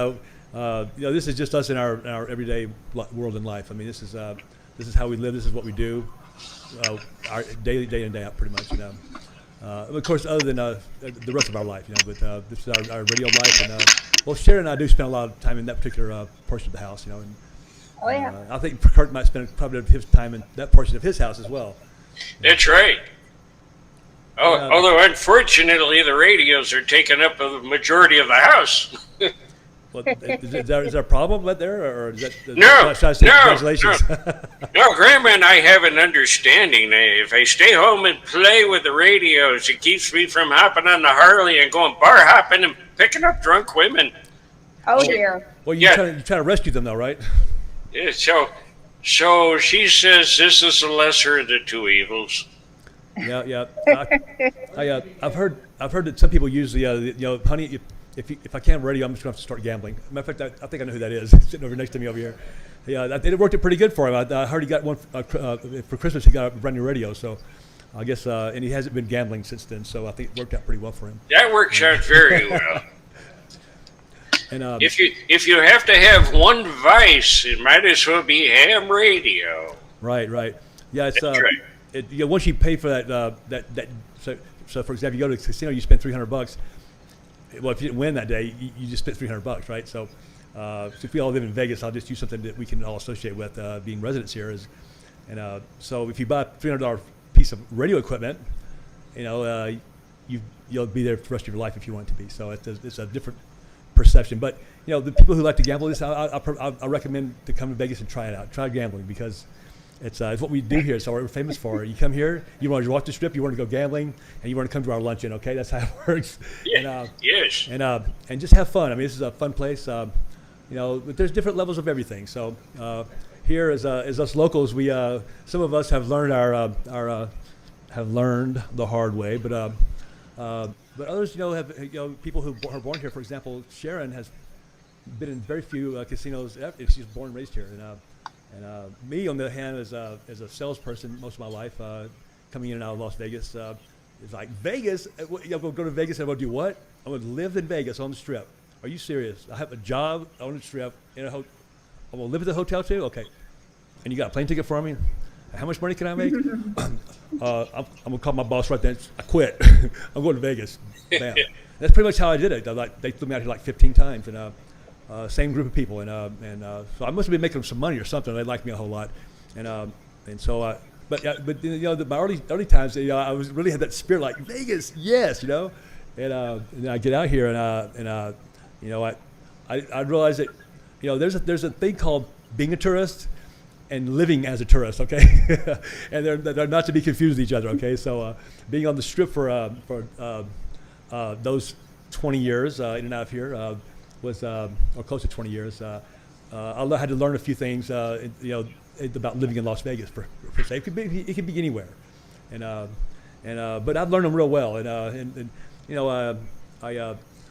This is just us in our everyday world and life. I mean, this is how we live. This is what we do, our day in and day out, pretty much. Of course, other than the rest of our life, but this is our radio life, and Sharon and I do spend a lot of time in that particular portion of the house, and Oh yeah. I think Kurt might spend probably his time in that portion of his house as well. That's right. Although, unfortunately, the radios are taking up a majority of the house. Well, is there a problem right there, or is that? No, congratulations. No, Grandma and I have an understanding. If I stay home and play with the radios, it keeps me from hopping on the Harley and going bar hopping and picking up drunk women. Oh dear. Well, you're Yeah. trying to rescue them, though, right? Yeah, so she says this is the lesser of the 2 evils. Yeah. I've heard that some people use the honey. If I can't have radio, I'm just going to have to start gambling. Matter of fact, I think I know who that is, sitting over next to me over here. Yeah, it worked pretty good for him. I heard he got one for Christmas. He got a brand new radio, so I guess, and he hasn't been gambling since then. So I think it worked out pretty well for him. That works out very well. And If you have to have one vice, it might as well be ham radio. right. Yeah, it's That's right. once you pay for that so for example, you go to the casino, you spend $300. Well, if you didn't win that day, you just spent $300, right? So if we all live in Vegas, I'll just use something that we can all associate with being residents here. So if you buy a $300 piece of radio equipment, you'll be there for the rest of your life if you want it to be. So it's a different perception. But the people who like to gamble, I recommend to come to Vegas and try it out. Try gambling because it's what we do here. It's what we're famous for. You come here, you want to walk the strip, you want to go gambling, and you want to come to our luncheon. Okay, that's how it works. Yeah. Yes. And just have fun. I mean, this is a fun place. But there's different levels of everything. So here, as us locals, we some of us have learned have learned the hard way, but others, have people who are born here. For example, Sharon has been in very few casinos. She's born and raised here, and me, on the other hand, as a salesperson most of my life, coming in and out of Las Vegas, is like Vegas. Go to Vegas and I'm gonna do what? I'm gonna live in Vegas on the Strip. Are you serious? I have a job on the Strip in a hotel. I'm gonna live at the hotel too. Okay, and you got a plane ticket for me? How much money can I make? I'm gonna call my boss right then. I quit. I'm going to Vegas. Bam. That's pretty much how I did it. They flew me out here like 15 times, and same group of people, and so I must have been making them some money or something. They liked me a whole lot, and so but my early times, I was really had that spirit like Vegas, yes, and I get out here and I realize that there's a thing called being a tourist and living as a tourist, okay? And they're not to be confused with each other, okay? So being on the Strip for those 20 years in and out of here was, or close to 20 years, I had to learn a few things, about living in Las Vegas per se. It could be anywhere, but I've learned them real well,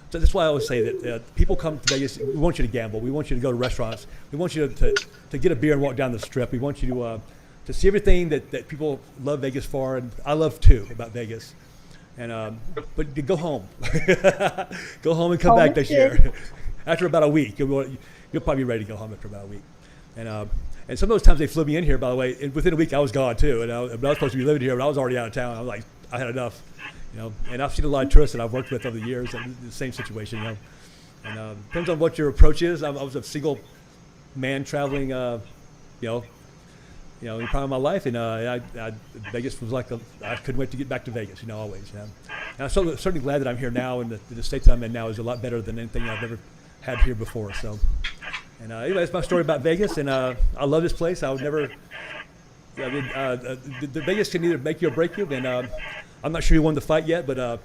so that's why I always say that people come to Vegas. We want you to gamble. We want you to go to restaurants. We want you to get a beer and walk down the Strip. We want you to see everything that people love Vegas for, and I love too about Vegas. And but to go home, go home and come back next year. After about a week, you'll probably be ready to go home after about a week. And some of those times they flew me in here, by the way, and within a week I was gone too. And I was supposed to be living here, but I was already out of town. I was like, I had enough. And I've seen a lot of tourists that I've worked with over the years in the same situation, And depends on what your approach is. I was a single man traveling, in the prime of my life, and Vegas was like I couldn't wait to get back to Vegas, always. And I'm certainly glad that I'm here now, and the state that I'm in now is a lot better than anything I've ever had here before. So, and anyway, that's my story about Vegas, and I love this place. I would never. The Vegas can either make you or break you, and I'm not sure who won the fight yet, but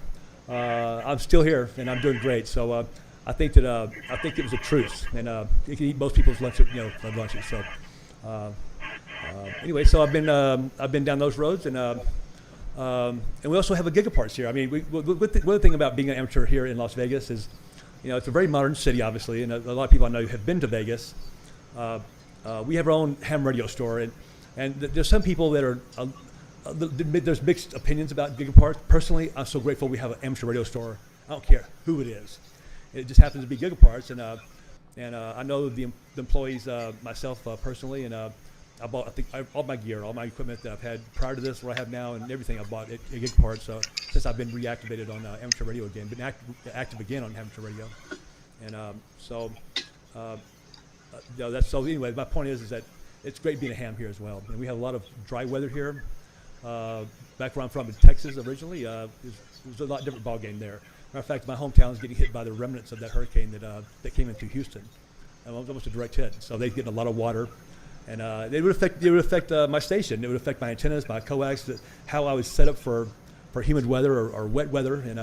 I'm still here and I'm doing great. So I think it was a truce, and you can eat most people's lunches. So anyway, so I've been down those roads, and we also have a Gigaparts here. I mean, one thing about being an amateur here in Las Vegas is, it's a very modern city, obviously, and a lot of people I know have been to Vegas. We have our own ham radio store, and there's some people that are. There's mixed opinions about Gigaparts. Personally, I'm so grateful we have an amateur radio store. I don't care who it is. It just happens to be Gigaparts, and I know the employees myself personally, and I bought all my gear, all my equipment that I've had prior to this, what I have now, and everything I bought at Gigaparts since I've been reactivated on amateur radio again, been active again on amateur radio, and that's so. Anyway, my point is that it's great being a ham here as well, and we have a lot of dry weather here. Back where I'm from in Texas originally, it was a lot different ball game there. Matter of fact, my hometown is getting hit by the remnants of that hurricane that came into Houston. It was almost a direct hit. So they're getting a lot of water, and it would affect my station. It would affect my antennas, my coax, how I was set up for humid weather or wet weather, and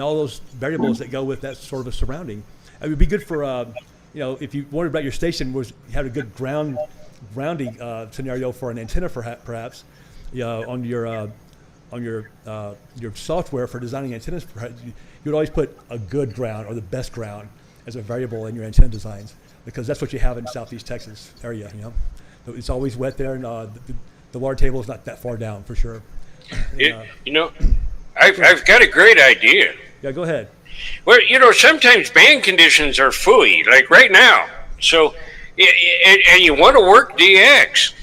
all those variables that go with that sort of a surrounding. It would be good for if you worried about your station was had a good grounding scenario for an antenna, perhaps. On your software for designing antennas, you would always put a good ground or the best ground as a variable in your antenna designs, because that's what you have in Southeast Texas area. It's always wet there, and the water table is not that far down for sure. I've got a great idea. Yeah, go ahead. Well, sometimes band conditions are phooey, like right now. So, and you want to work DX.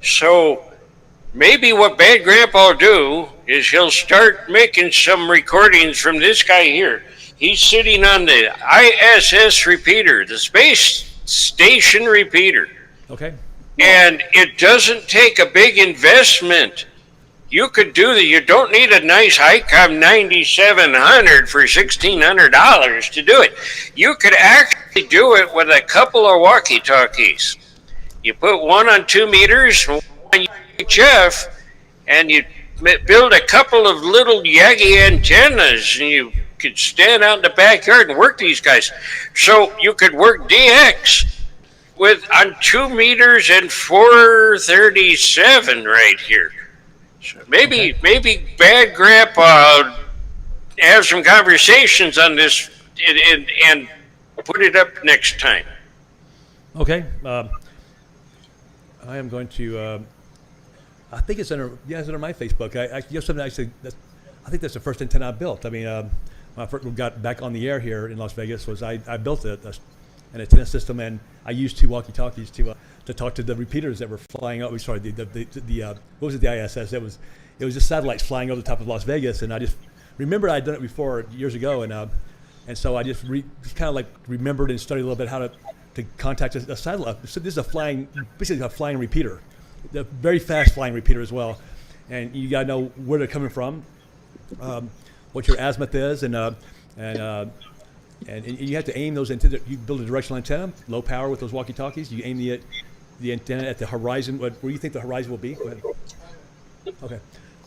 So maybe what Bad Grandpa will do is he'll start making some recordings from this guy here. He's sitting on the ISS repeater, the space station repeater. Okay. And it doesn't take a big investment You could do that. You don't need a nice Icom 9700 for $1,600 to do it. You could actually do it with a couple of walkie-talkies. You put one on 2 meters, one on UHF, and you build a couple of little Yagi antennas, and you could stand out in the backyard and work these guys. So you could work DX with on 2 meters and 437 right here. So maybe Bad Grandpa have some conversations on this and put it up next time. Okay. I am going to. I think it's under. Yeah, it's under my Facebook. I think that's the first antenna I built. I mean, when I first got back on the air here in Las Vegas, I built an antenna system, and I used 2 walkie-talkies to talk to the repeaters that were flying out. Sorry, the what was it? The ISS. It was just satellites flying over the top of Las Vegas, and I just remembered I'd done it before years ago, and so I just kind of like remembered and studied a little bit how to contact a satellite. So this is basically a flying repeater, a very fast flying repeater as well, and you gotta know where they're coming from, what your azimuth is, and you have to aim those antennas. You build a directional antenna, low power with those walkie-talkies. You aim the antenna at the horizon. Where do you think the horizon will be? Go ahead. Okay,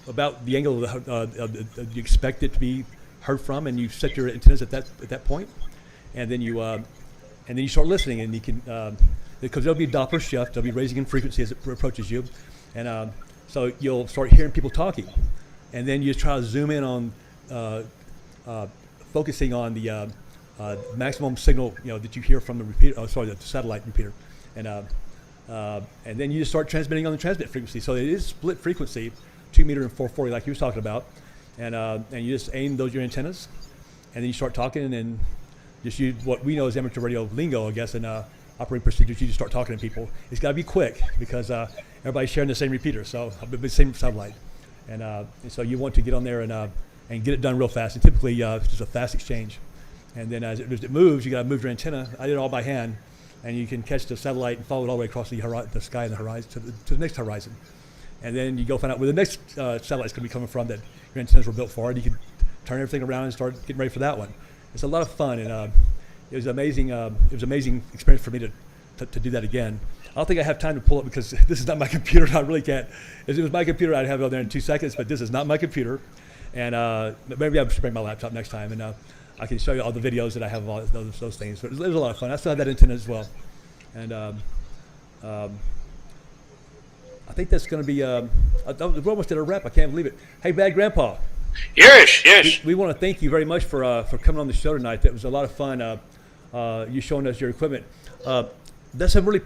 about the angle of you expect it to be heard from, and you set your antennas at that point, and then you start listening, and you can because there'll be a Doppler shift. They'll be raising in frequency as it approaches you, and so you'll start hearing people talking, and then you try to zoom in on focusing on the maximum signal that you hear from the repeater. The satellite repeater, and then you just start transmitting on the transmit frequency. So it is split frequency, 2 meter and 440, like you were talking about, and you just aim your antennas, and then you start talking and just use what we know as amateur radio lingo, I guess, and operating procedures. You just start talking to people. It's got to be quick because everybody's sharing the same repeater, so the same satellite, and so you want to get on there and get it done real fast. And typically, it's just a fast exchange. And then as it moves, you got to move your antenna. I did it all by hand, and you can catch the satellite and follow it all the way across the sky and the horizon to the next horizon. And then you go find out where the next satellite's going to be coming from that your antennas were built for, and you can turn everything around and start getting ready for that one. It's a lot of fun, and it was amazing. It was an amazing experience for me to do that again. I don't think I have time to pull it because this is not my computer. I really can't. If it was my computer, I'd have it on there in 2 seconds, but this is not my computer. And maybe I should bring my laptop next time, and I can show you all the videos that I have of all those things. But it was a lot of fun. I still have that antenna as well. And I think that's going to be, we're almost at a wrap. I can't believe it. Hey, Bad Grandpa. Yes. We want to thank you very much for coming on the show tonight. That was a lot of fun. You showing us your equipment. That's some really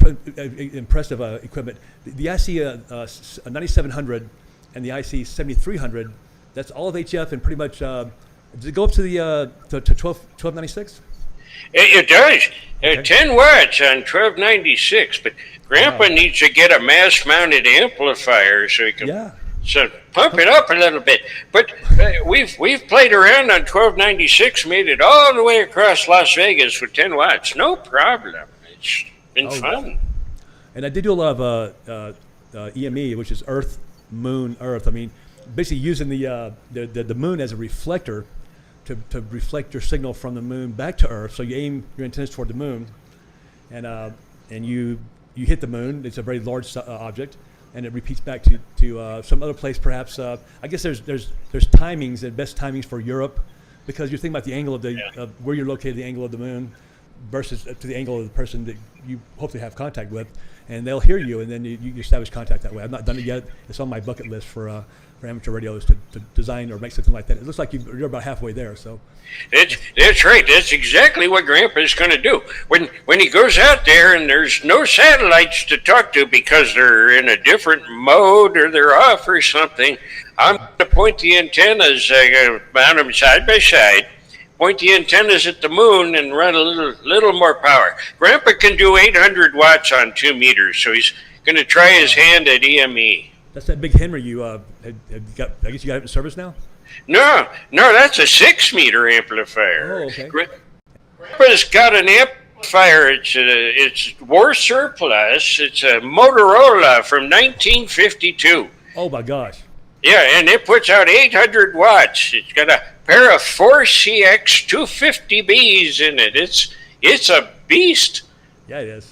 impressive equipment. The IC 9700 and the IC 7300. That's all of HF and pretty much. Does it go up to the to 1296? It does. Okay. 10 watts on 1296, but Grandpa needs to get a mass-mounted amplifier so he can pump it up a little bit. But we've played around on 1296, made it all the way across Las Vegas with 10 watts, no problem. It's been fun. And I did do a lot of EME, which is Earth, Moon, Earth. I mean, basically using the moon as a reflector to reflect your signal from the moon back to Earth. So you aim your antennas toward the moon, and you hit the moon. It's a very large object, and it repeats back to some other place, perhaps. I guess there's timings and best timings for Europe, because you're thinking about the angle of where you're located, the angle of the moon, versus to the angle of the person that you hopefully have contact with, and they'll hear you, and then you establish contact that way. I've not done it yet. It's on my bucket list for amateur radios to design or make something like that. It looks like you're about halfway there. So that's right. That's exactly what Grandpa's going to do. When he goes out there and there's no satellites to talk to because they're in a different mode or they're off or something, I'm going to point the antennas, mount them side by side, point the antennas at the moon and run a little more power. Grandpa can do 800 watts on 2 meters, so he's going to try his hand at EME. That's that big Henry you have got. I guess you got it in service now? No, that's a 6 meter amplifier. Oh, okay. Grandpa's got an amplifier. It's war surplus. It's a Motorola from 1952. Oh my gosh. Yeah, and it puts out 800 watts. It's got a pair of 4CX 250Bs in it. It's a beast. Yeah, it is.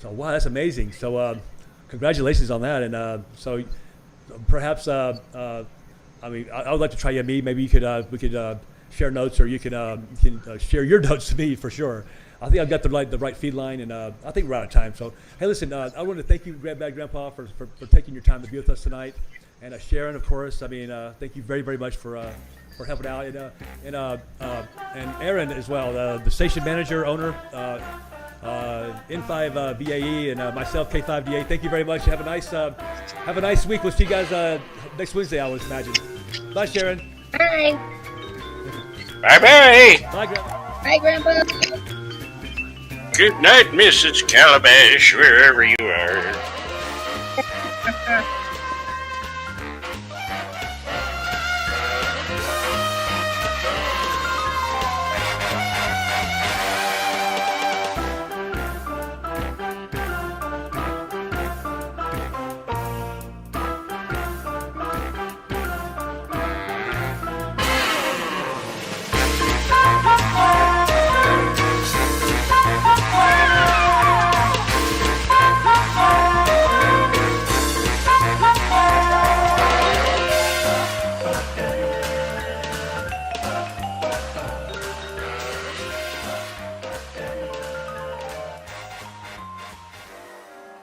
So wow, that's amazing. So congratulations on that. And so perhaps I mean I would like to try me. Maybe you could we could share notes, or you can share your notes to me for sure. I think I've got the right feed line, and I think we're out of time. So hey, listen, I want to thank you, Granddad, Grandpa, for taking your time to be with us tonight, and Sharon, of course. I mean, thank you very, very much for helping out, and Aaron as well, the station manager, owner, N5 BAE, and myself, K5DA. Thank you very much. Have a nice week. We'll see you guys next Wednesday, I would imagine. Bye, Sharon. Bye. Bye-bye. Bye, Grandpa. Bye, Grandpa. Good night, Mrs. Calabash, wherever you are.